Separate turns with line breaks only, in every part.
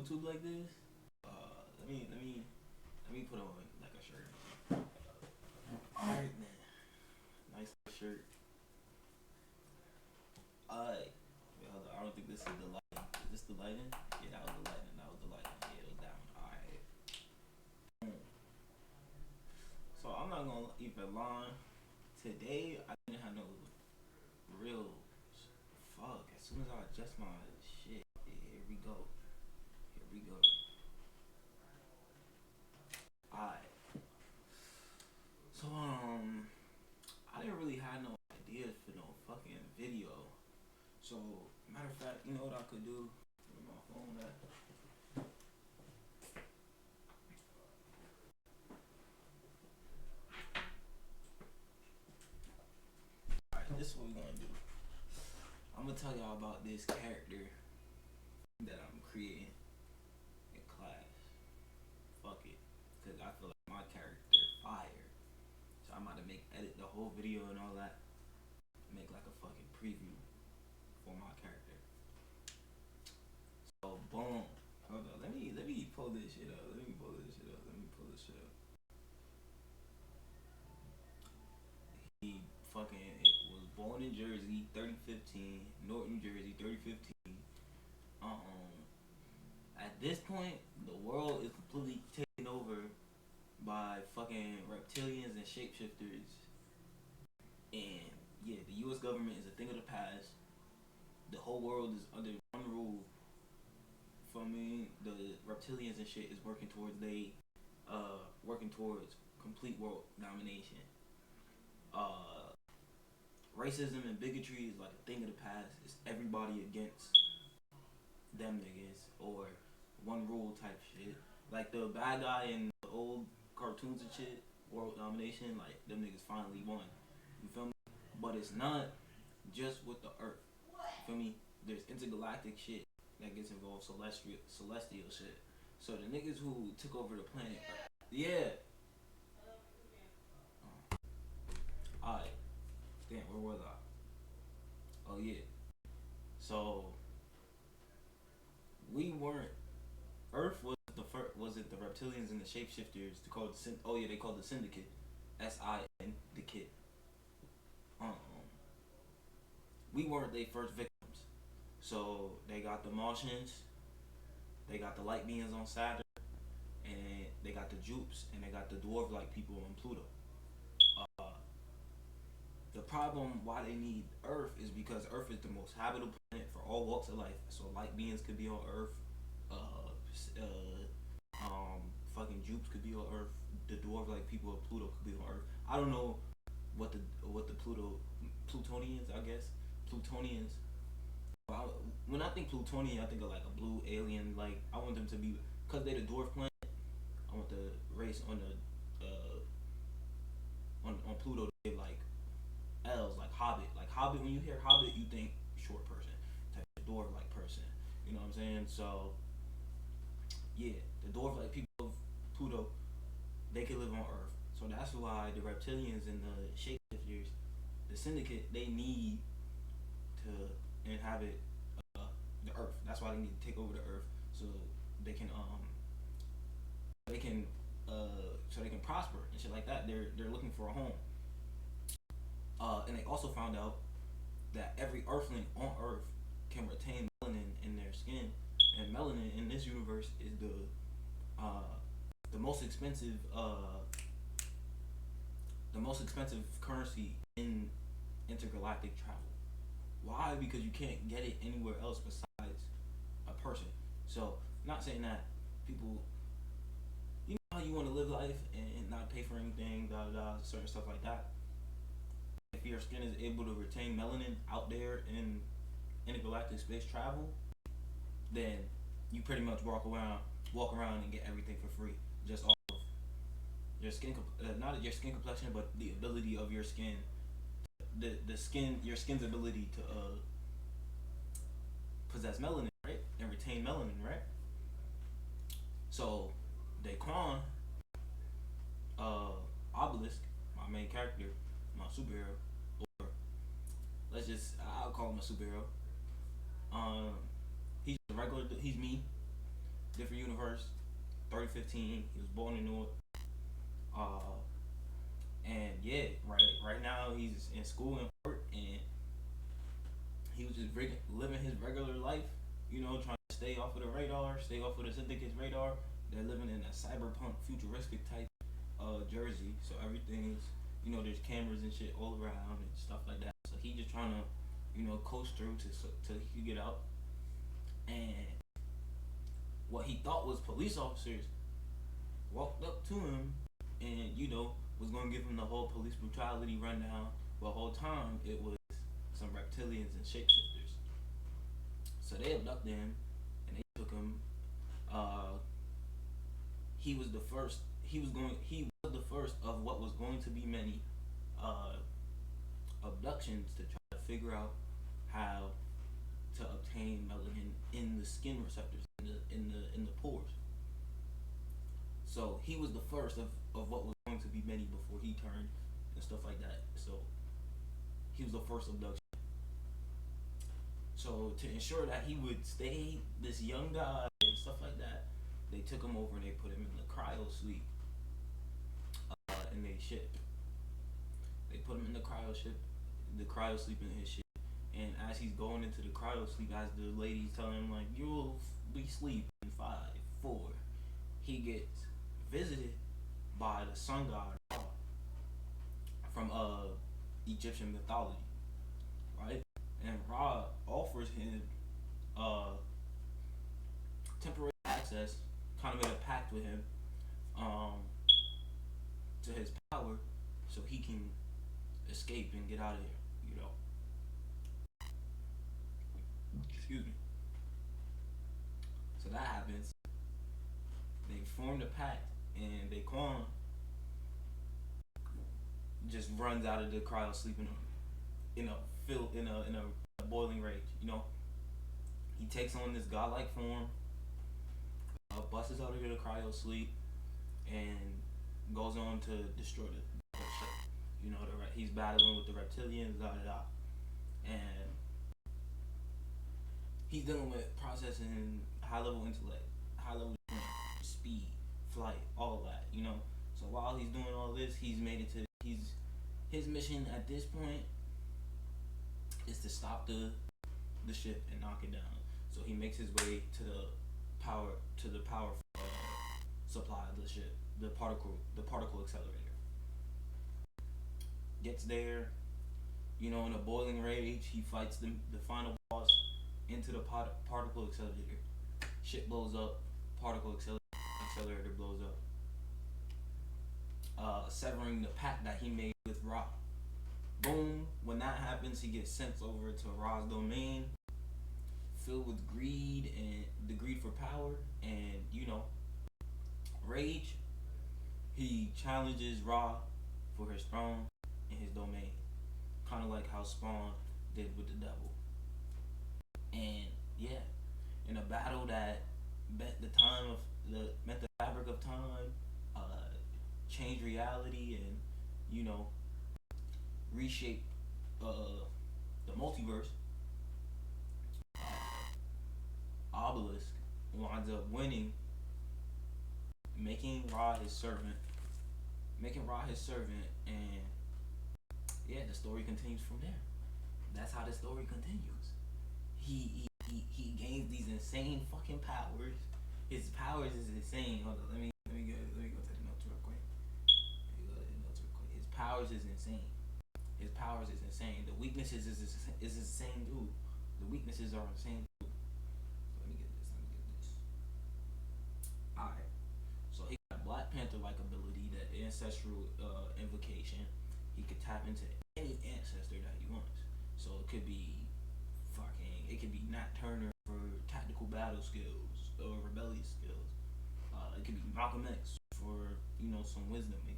YouTube like this. Let me put on like a shirt. Alright, man. Nice shirt. Alright. Wait, hold on. I don't think this is the lighting. Is this the lighting? Yeah, that was the lighting. That was the lighting. Yeah, it was that one. Alright. So I'm not gonna even lie. Today I didn't have no real fuck. As soon as I adjust my shit, here we go. Here we go. Alright. So I didn't really have no ideas for no fucking video. So matter of fact, you know what I could do? Where my phone at? Alright, this is what we're gonna do. I'm gonna tell y'all about this character that I'm creating in class. Fuck it. Cause I feel like my character fire. So I'm about to edit the whole video and all that. Make like a fucking preview for my character. So boom. Hold on. Let me pull this shit up. Let me pull this shit up. He fucking was born in Jersey, 3015, Norton, Jersey, 3015. At this point, the world is completely taken over by fucking reptilians and shapeshifters. And yeah, the U.S. government is a thing of the past. The whole world is under one rule. For me, the reptilians and shit is working towards complete world domination. Racism and bigotry is like a thing of the past. It's everybody against them niggas or one rule type shit. Like the bad guy in the old cartoons and shit, world domination, like them niggas finally won. You feel me? But it's not just with the earth. You feel me? There's intergalactic shit that gets involved, celestial shit. So the niggas who took over the planet Earth, yeah. Alright. Damn, where was I? Oh yeah. So we weren't. Earth was the first. Was it the reptilians and the shapeshifters? They called the Syndicate. SIN the kid. Um, we weren't their first victims. So they got the Martians, they got the light beings on Saturn, and they got the Jupes, and they got the dwarf-like people on Pluto. Uh, the problem why they need Earth is because Earth is the most habitable planet for all walks of life. So light beings could be on Earth. Fucking Jupes could be on Earth. The dwarf-like people of Pluto could be on Earth. I don't know what the Plutonians, I guess. Plutonians. When I think Plutonian, I think of like a blue alien. Like I want them to be, cause they the dwarf planet. I want the race on the on Pluto to be like elves, like Hobbit. Like Hobbit, when you hear Hobbit, you think short person, type of dwarf like person. You know what I'm saying? So yeah, the dwarf like people of Pluto, they can live on Earth. So that's why the reptilians and the shapeshifters, the Syndicate, they need to inhabit the Earth. That's why they need to take over the Earth so they can so they can prosper and shit like that. They're looking for a home. And they also found out that every Earthling on Earth can retain melanin in their skin, and melanin in this universe is the most expensive currency in intergalactic travel. Why? Because you can't get it anywhere else besides a person. So, not saying that people, you know how you want to live life and not pay for anything, certain stuff like that. If your skin is able to retain melanin out there in intergalactic space travel, then you pretty much walk around and get everything for free, just off of your skin, not your skin complexion, but the ability of your skin, your skin's ability to possess melanin, right, and retain melanin, right. So, Daquan, Obelisk, my main character, my superhero, or I'll call him a superhero. He's me. different universe, 3015. He was born in Newark. Uh, and yeah, right now he's in school and work, and he was just living his regular life. Trying to stay off of the radar, stay off of the syndicate's radar. They're living in a cyberpunk, futuristic type Jersey, so everything's there's cameras and shit all around and stuff like that. So he just trying to coast through till he could get out. And what he thought was police officers walked up to him and was gonna give him the whole police brutality rundown. But the whole time it was some reptilians and shapeshifters. So they abducted him and they took him. Uh, he was the first. He was the first of what was going to be many uh, abductions to try to figure out how to obtain melanin in the skin receptors in the pores. So he was the first of what was going to be many before he turned and stuff like that. So he was the first abduction. So to ensure that he would stay this young guy and stuff like that, they took him over and they put him in the cryo sleep. And they ship. They put him in the cryo sleep in his ship. And as he's going into the cryo sleep, as the lady's telling him like, "You'll be sleep in 5, 4," he gets visited by the sun god from Egyptian mythology, right? And Ra offers him uh, temporary access, kind of made a pact with him, um, to his power, so he can escape and get out of here. Excuse me. So that happens. They formed a pact, and Daquan just runs out of the cryo sleeping in a boiling rage. He takes on this godlike form, busts out of the cryo sleep, and goes on to destroy the ship. He's battling with the reptilians, da da da, and he's dealing with processing high level intellect, high level speed, flight, all of that. So while he's doing all this, he's made it to his mission at this point is to stop the ship and knock it down. So he makes his way to the power supply of the ship, the particle accelerator. Gets there, in a boiling rage. He fights the final boss into the particle accelerator. Ship blows up. Accelerator blows up, severing the pact that he made with Ra. Boom. When that happens, he gets sent over to Ra's domain, filled with greed and the greed for power and rage. He challenges Ra for his throne and his domain, kind of like how Spawn did with the devil. And yeah, in a battle that bent the fabric of time, uh, changed reality, and reshape the multiverse. Obelisk winds up winning, making Ra his servant, and yeah, the story continues from there. That's how the story continues. He gains these insane fucking powers. His powers is insane. Hold on, let me go to the notes real quick. His powers is insane. The weaknesses is insane too. The weaknesses are insane too. Let me get this. Alright. So he got Black Panther like ability, that ancestral invocation. He could tap into any ancestor that he wants. So it could be Nat Turner for tactical battle skills or rebellious skills. It could be Malcolm X for some wisdom. It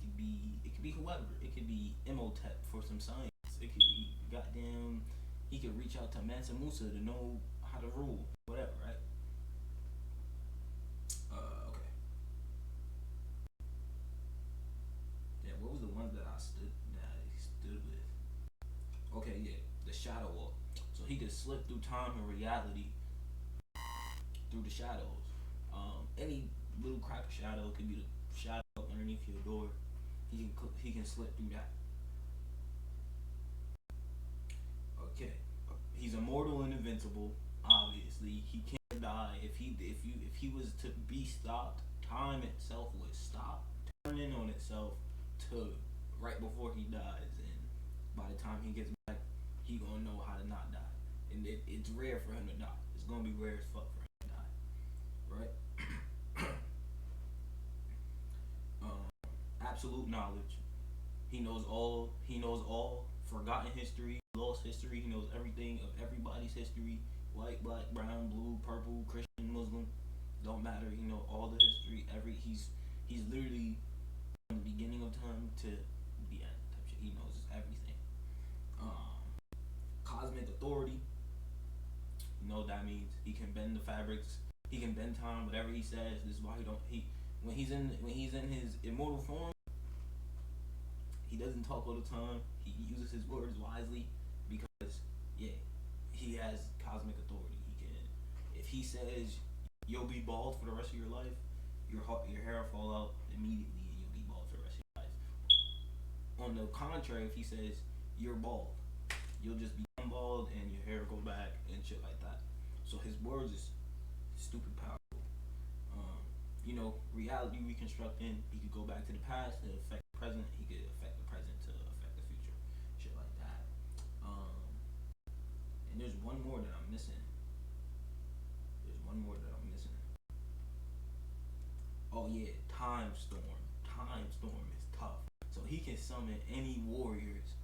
could be whoever. It could be Imhotep for some science. It could be goddamn. He could reach out to Mansa Musa to know how to rule. Whatever, right? Okay. Yeah, what was the ones that I stood with? Okay, yeah, the Shadow Walk. So he could slip through time and reality through the shadows. Any little crack of shadow could be the shadow underneath your door. He can slip through that. Okay, he's immortal and invincible. Obviously, he can't die. If he was to be stopped, time itself would stop, turning on itself to right before he dies, and by the time he gets back, he gonna know how to not die. And it's rare for him to die. It's gonna be rare as fuck for him to die, right? um, Absolute knowledge. He knows all. He knows all forgotten history, lost history. He knows everything of everybody's history. White, black, brown, blue, purple, Christian, Muslim. Don't matter. He knows all the history. He's literally from the beginning of time to the end. Type shit. He knows everything. Um, Cosmic authority. You know what that means? He can bend the fabrics. He can bend time. Whatever he says. This is why he don't. He when he's in his immortal form, he doesn't talk all the time. He uses his words wisely because yeah, he has cosmic authority. He can if he says you'll be bald for the rest of your life, your hair will fall out immediately and you'll be bald for the rest of your life. On the contrary, if he says you're bald, you'll just become bald and your hair will go back and shit like that. So his words is stupid powerful. Um, reality reconstructing. He could go back to the past to affect the present. He could affect the present to affect the future. Shit like that. And there's one more that I'm missing. There's one more that I'm missing. Oh yeah, Time Storm. Time Storm is tough. So he can summon any warriors.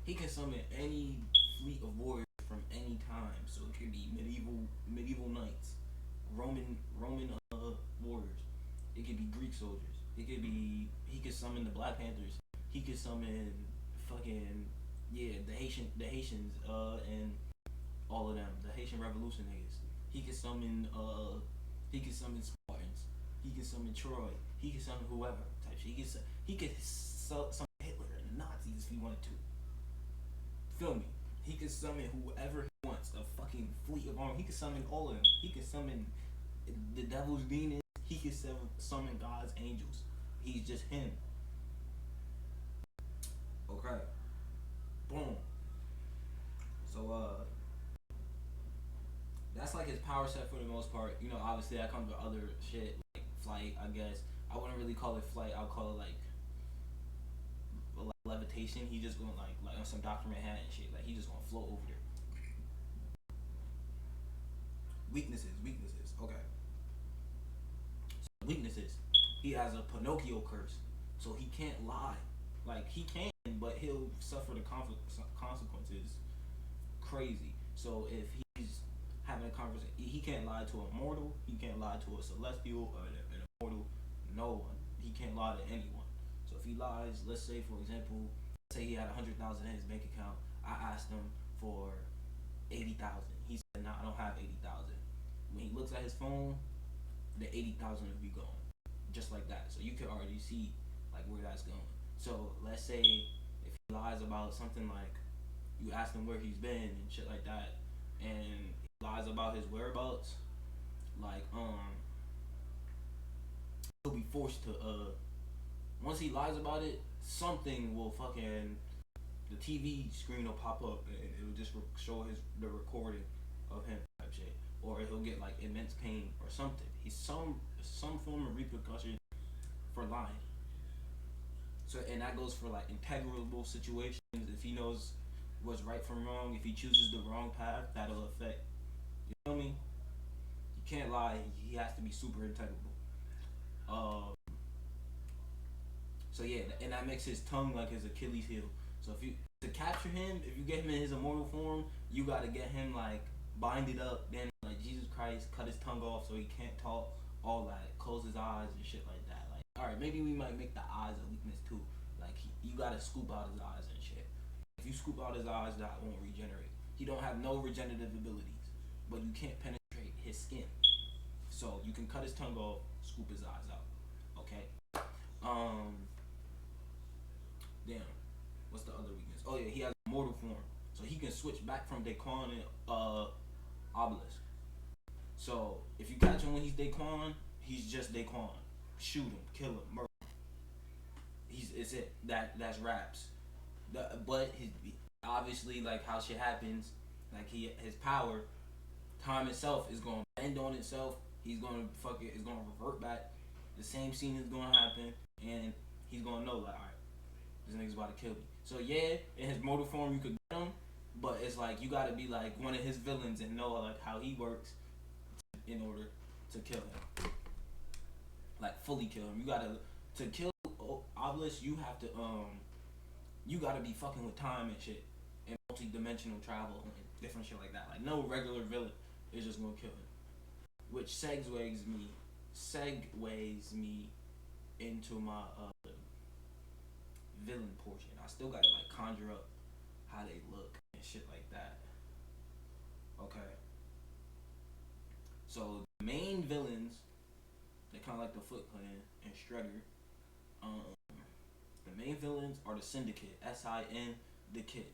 He can summon any fleet of warriors from any time. So it could be medieval knights, Roman warriors. It could be Greek soldiers. He could summon the Black Panthers. He could summon fucking the Haitians and all of them, the Haitian Revolution niggas. He could summon Spartans. He could summon Troy. He could summon whoever type shit. Summon Hitler and the Nazis if he wanted to. Feel me? He could summon whoever he wants. A fucking fleet of army. He could summon all of them. He could summon the devil's demons. He could summon God's angels. He's just him. Okay. Boom. So that's like his power set for the most part. Obviously that comes with other shit like flight. I guess I wouldn't really call it flight. I'll call it like levitation. He just gonna like on some Dr. Manhattan shit. Like he just gonna float over there. Weaknesses. Okay. So weaknesses. He has a Pinocchio curse, so he can't lie. Like he can, but he'll suffer the consequences. Crazy. So if he's having a conversation, he can't lie to a mortal. He can't lie to a celestial or an immortal. No one. He can't lie to anyone. So if he lies, let's say for example, say he had 100,000 in his bank account. I asked him for 80,000. He said, "Nah, I don't have 80,000." When he looks at his phone, the 80,000 will be gone, just like that. So you can already see like where that's going. So let's say if he lies about something like you asked him where he's been and shit like that, and he lies about his whereabouts, like he'll be forced to once he lies about it, something will fucking the TV screen will pop up and it'll just show the recording of him type shit, or he'll get like immense pain or something. He's some form of repercussion for lying. So and that goes for like integrable situations. If he knows what's right from wrong, if he chooses the wrong path, that'll affect. You know what I mean? You can't lie. He has to be super integrable. Um, so yeah, and that makes his tongue like his Achilles heel. So if you to capture him, if you get him in his immortal form, you gotta get him like bind it up, then like Jesus Christ, cut his tongue off so he can't talk, all that, close his eyes and shit like that. Like, all right, maybe we might make the eyes a weakness too. Like you gotta scoop out his eyes and shit. If you scoop out his eyes, that won't regenerate. He don't have no regenerative abilities, but you can't penetrate his skin. So you can cut his tongue off, scoop his eyes out. Okay. Um. Damn. What's the other weakness? Oh yeah, he has mortal form, so he can switch back from Daquan and Obelisk. So if you catch him when he's Daquan, He's just Daquan. Shoot him, kill him, murder. It's it. That's raps. But his obviously like how shit happens, like his power, time itself is gonna bend on itself. He's gonna fuck it. It's gonna revert back. The same scene is gonna happen, and he's gonna know like, alright, this nigga's about to kill me. So yeah, in his mortal form you could get him, but it's like you gotta be like one of his villains and know like how he works in order to kill him. Like fully kill him. You gotta to kill Obelisk. You have to you gotta be fucking with time and shit, and multi-dimensional travel and different shit like that. Like no regular villain is just gonna kill him. Which segues me into my villain portion. I still gotta like conjure up how they look and shit like that. Okay. So the main villains, they kind of like the Foot Clan and Shredder. Um, the main villains are the Syndicate, SIN, the Kid.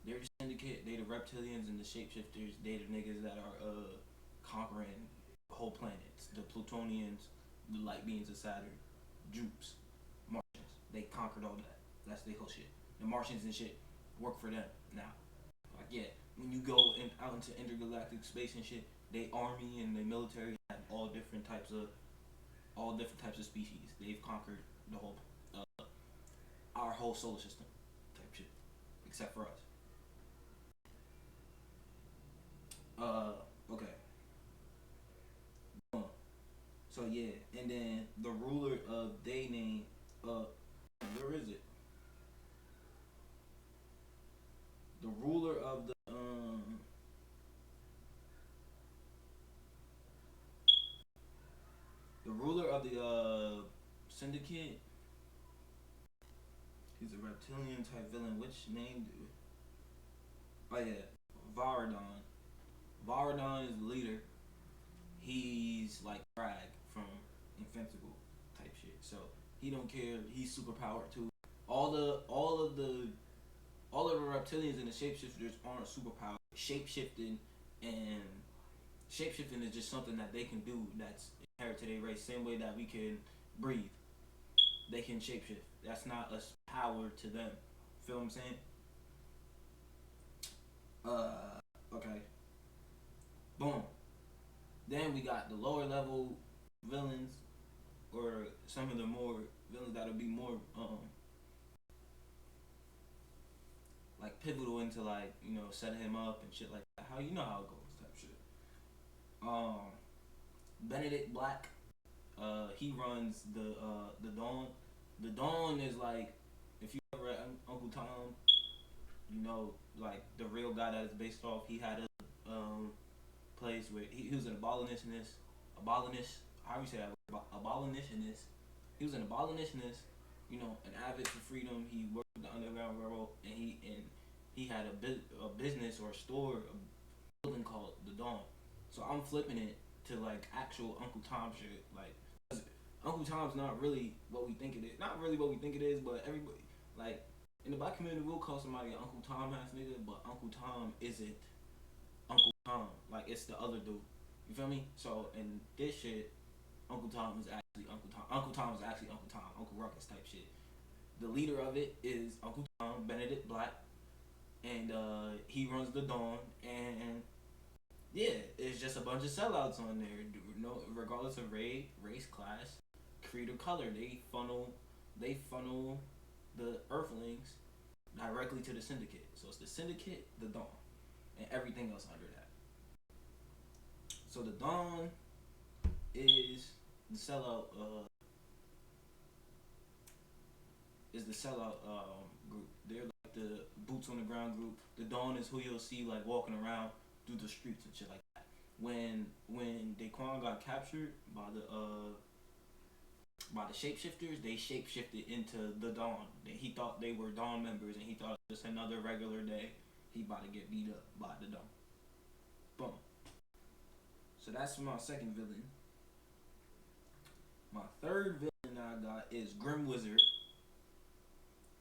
They're the Syndicate. They the reptilians and the shapeshifters. They the niggas that are conquering whole planets. The Plutonians, the light beings of Saturn, Jupes, Martians. They conquered all that. That's their whole shit. The Martians and shit work for them now. Like yeah, when you go out into intergalactic space and shit, they army and the military have all different types of species. They've conquered the whole our whole solar system type shit, except for us. Okay. So yeah, and then the ruler of they name, where is it? The ruler of the syndicate. He's a reptilian type villain. Which name do? Oh yeah, Varadon. Varadon is the leader. He's like Bragg from Invincible type shit. So he don't care. He's super powered too. All the all of the all of the reptilians and the shapeshifters aren't superpowered. And shapeshifting is just something that they can do that's inherent to their race. Same way that we can breathe, they can shapeshift. That's not a power to them. Feel what I'm saying? Okay. Boom. Then we got the lower level villains, or some of the more villains that'll be more like pivotal into like setting him up and shit like that. How you know how it goes type shit. Um, Benedict Black. He runs the Dawn. The Dawn is like if you ever read Uncle Tom, like the real guy that it's based off. He had a place where he was an abolitionist. How do you say that? Abolitionist. He was an abolitionist. An avid for freedom. He worked with the Underground Railroad, and he had a business or a store, a building called the Dawn. So I'm flipping it to like actual Uncle Tom shit. Like Uncle Tom's not really what we think it is. Not really what we think it is, but everybody like in the black community we'll call somebody an Uncle Tom ass nigga, but Uncle Tom isn't Uncle Tom. Like it's the other dude. You feel me? So in this shit, Uncle Tom is actually Uncle Tom. Uncle Tom is actually Uncle Tom, Uncle Ruckus type shit. The leader of it is Uncle Tom, Benedict Black, and he runs the Dawn. And yeah, it's just a bunch of sellouts on there. No, regardless of race, class, creed, or color, they funnel the Earthlings directly to the Syndicate. So it's the Syndicate, the Dawn, and everything else under that. So the Dawn is the sellout. Is the sellout group. They're like the boots on the ground group. The Dawn is who you'll see like walking around through the streets and shit like that. When Daquan got captured by the shapeshifters, they shapeshifted into the Dawn. He thought they were Dawn members, and he thought it was just another regular day. He about to get beat up by the Dawn. Boom. So that's my second villain. My third villain I got is Grim Wizard.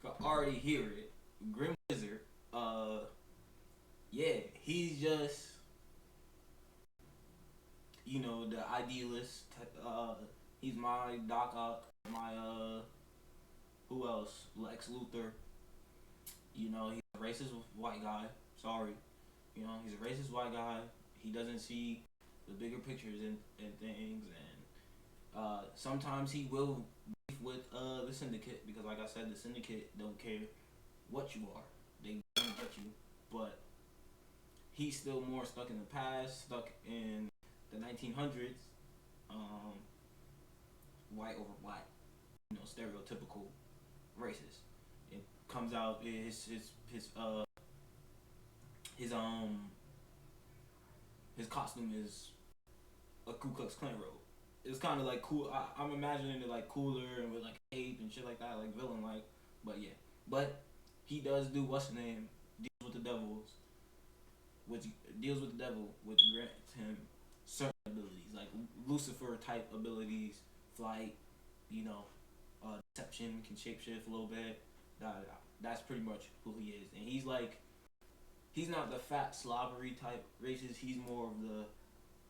Can already hear it. Grim Wizard. Yeah, he's just the idealist. He's my Doc Ock, my who else? Lex Luthor. He's a racist white guy. Sorry. He's a racist white guy. He doesn't see the bigger pictures in things, and sometimes he will beef with the syndicate because, like I said, the syndicate don't care what you are. They don't get you, but he's still more stuck in the past, stuck in the 1900s, white over black, stereotypical racist. It comes out his his costume is a Ku Klux Klan robe. It's kind of like cool. I'm imagining it like cooler and with like cape and shit like that, like villain like. But yeah, but he does do what's the name deals with the devils, which deals with the devil, which grants him certain abilities like Lucifer type abilities, flight, deception, can shapeshift a little bit. Da, da, da. That's pretty much who he is, and he's not the fat slobbery type racist. He's more of the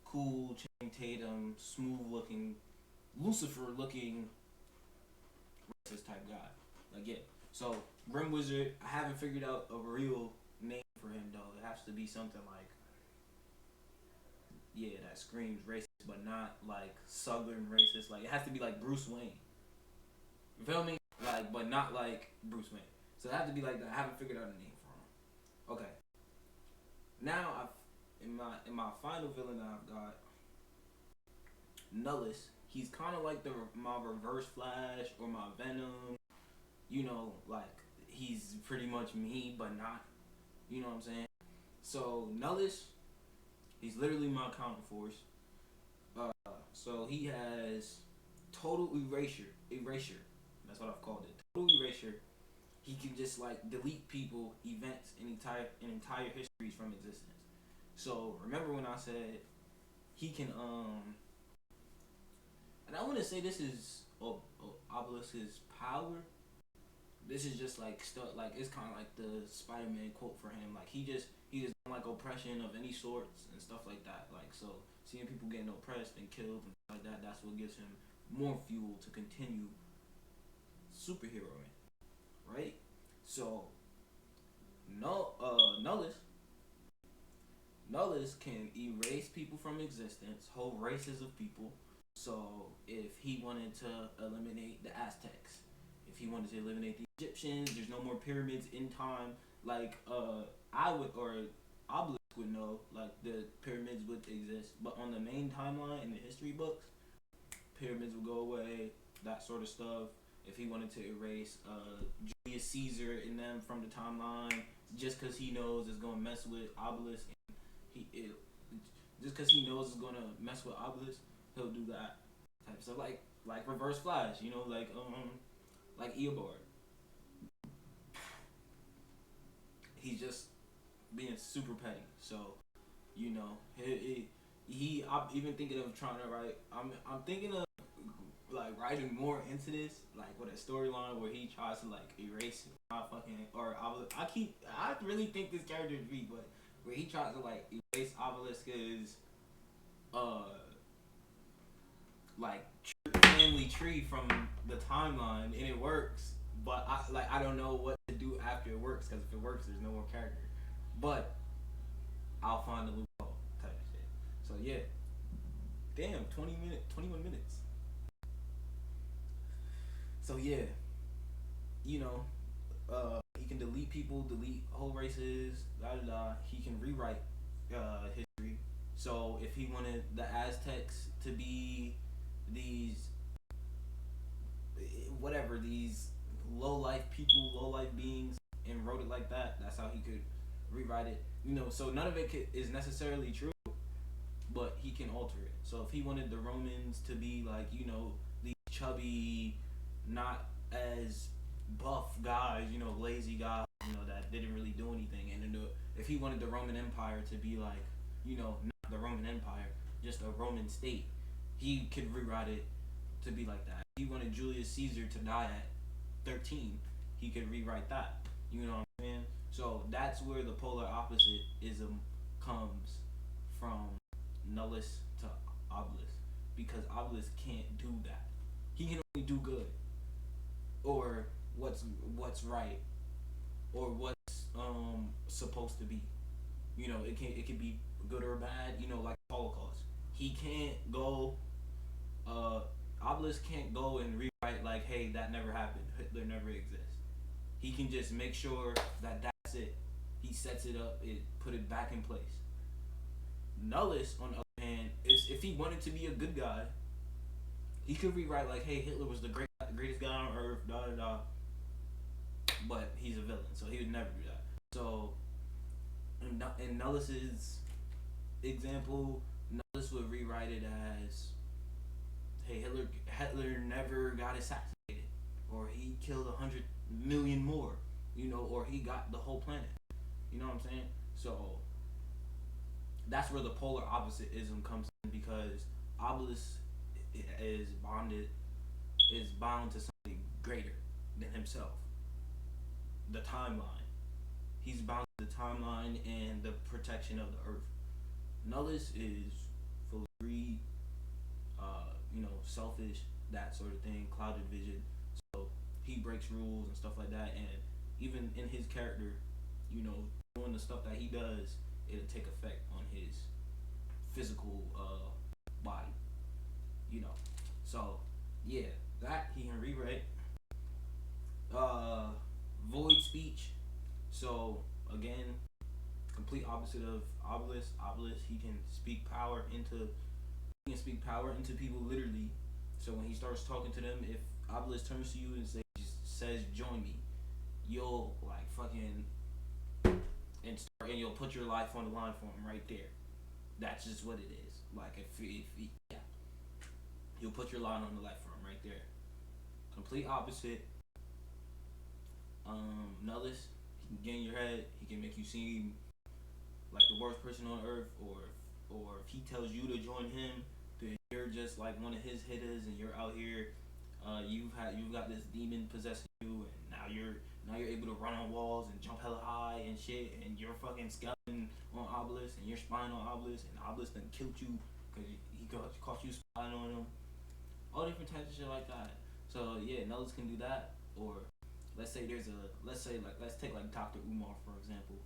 cool Channing Tatum, smooth looking, Lucifer looking racist type guy. Like yeah. So Grim Wizard, I haven't figured out a real name for him though. It has to be something like that screams racist, but not like Southern racist. Like it has to be like Bruce Wayne. You feel me? Like, but not like Bruce Wayne. So it has to be like that. I haven't figured out a name for him. Okay. Now in my final villain that I've got Nullus. He's kind of like my Reverse Flash or my Venom. Like he's pretty much me, but not. You know what I'm saying? So Nullus, he's literally my counter force. So he has total erasure. That's what I've called it. Total erasure. He can just like delete people, events, and entire histories from existence. So remember when I said he can and I want to say this is Obelisk's power. This is just like stuff like it's kind of like the Spider-Man quote for him. Like he just don't like oppression of any sorts and stuff like that. Like so, seeing people getting oppressed and killed and stuff like that, that's what gives him more fuel to continue superheroing, right? So, no, Nullus can erase people from existence, whole races of people. So, if he wanted to eliminate the Aztecs, if he wanted to eliminate the Egyptians, there's no more pyramids in time. Like, I would, or Obelisk would know, like, the pyramids would exist. But on the main timeline in the history books, pyramids would go away, that sort of stuff. If he wanted to erase Julius Caesar and them from the timeline, just because he knows it's going to mess with Obelisk, just because he knows it's going to mess with Obelisk, he'll do that type. So like Reverse Flash, like Eobard. He's just being super petty. So, I'm even thinking of trying to write. I'm thinking of like writing more into this, like with a storyline where he tries to like erase my fucking I really think this character is me, but where he tries to like erase Obelisk's like family tree from the timeline, and it works. But I don't know what to do after it works, because if it works, there's no more character. But I'll find the loophole type of shit. So yeah, damn, 21 minutes. So yeah, he can delete people, delete whole races, da da da. He can rewrite history. So if he wanted the Aztecs to be these these low life people, low life beings, and wrote it like that, that's how he could rewrite it. So none of it is necessarily true, but he can alter it. So if he wanted the Romans to be like, these chubby, not as buff guys, lazy guys, that didn't really do anything, and if he wanted the Roman Empire to be like, not the Roman Empire, just a Roman state, he could rewrite it to be like that. If he wanted Julius Caesar to die at 13, he could rewrite that. You know what I'm saying? So that's where the polar opposite ism comes from Nullus to Obelisk, because Obelisk can't do that. He can only do good, or what's right, or what's supposed to be. It can be good or bad. Like Holocaust. He can't go. Uh, Obelisk can't go and rewrite like, hey, that never happened. Hitler never exists. He can just make sure that that's it. He sets it up. It put it back in place. Nullus, on the other hand, is if he wanted to be a good guy, he could rewrite like, hey, Hitler was the greatest guy on earth, da da da. But he's a villain, so he would never do that. So, in Nullus's example, Nullus would rewrite it as, hey, Hitler never got assassinated, or he killed 100 million more, or he got the whole planet. You know what I'm saying? So that's where the polar oppositeism comes in, because Obelisk is bound to something greater than himself. The timeline. He's bound to the timeline and the protection of the earth. Nullus is full of greed, selfish, that sort of thing, clouded vision. So he breaks rules and stuff like that, and even in his character, doing the stuff that he does, it'll take effect on his physical body. So yeah, that he can rewrite. Void speech. So again, complete opposite of Obelisk. Obelisk, he can speak power into people literally. So when he starts talking to them, if Obelisk turns to you and says join me, you'll like fucking and you'll put your life on the line for him right there. That's just what it is. Like if yeah, you'll put your line on the life for him right there. Complete opposite. Nullus, he can get in your head. He can make you seem like the worst person on earth, or if he tells you to join him, then you're just like one of his hitters, and you're out here. You've got this demon possessing you, and now you're able to run on walls and jump hella high and shit, and you're fucking scouting on Obelisk, and you're spying on Obelisk, and Obelisk done killed you because he caught you spying on him. All different types of shit like that. So yeah, Nullus can do that. Or let's take like Dr. Umar for example.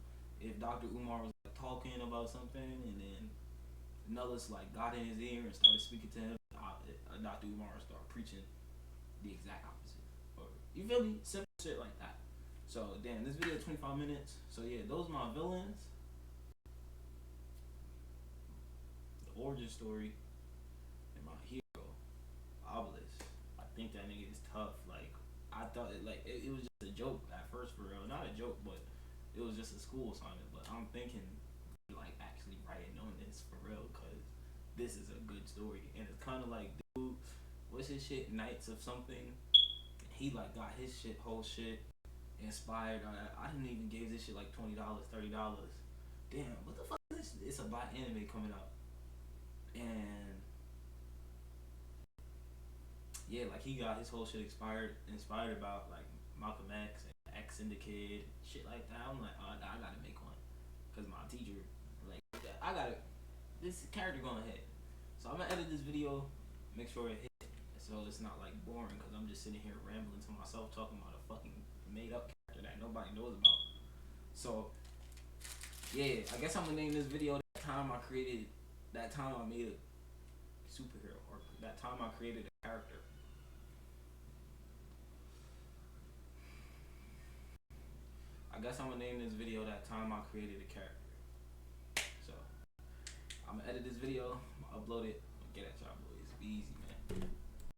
If Dr. Umar was like talking about something, and then Nullus like got in his ear and started speaking to him, Dr. Umar started preaching the exact opposite. Or you feel me? Simple shit like that. So damn, this video is 25 minutes. So yeah, those are my villains. The origin story and my hero, Obelisk. I think that nigga is tough. Like I thought it was just a joke at first for real. Not a joke, but it was just a school assignment. But I'm thinking like actually writing on this for real, because this is a good story, and it's kind of like, dude, what's his shit? Knights of something. He like got his whole shit inspired. I didn't even give this shit like $20, $30. Damn, what the fuck is this? It's a black anime coming out, and yeah, like he got his whole shit inspired about like Malcolm X and X and the Kid, shit like that. I'm like, oh, I gotta make one, cause my teacher, like, I gotta, this character going hit. So I'm gonna edit this video, make sure it hit, so it's not like boring, cause I'm just sitting here rambling to myself talking about a fucking made up character that nobody knows about. So yeah, I guess I'm gonna name this video that time I made a superhero, or that time I created a character. I guess I'm gonna name this video that time I created a character. So I'm gonna edit this video, I'm gonna upload it, and get at y'all boys. Be easy.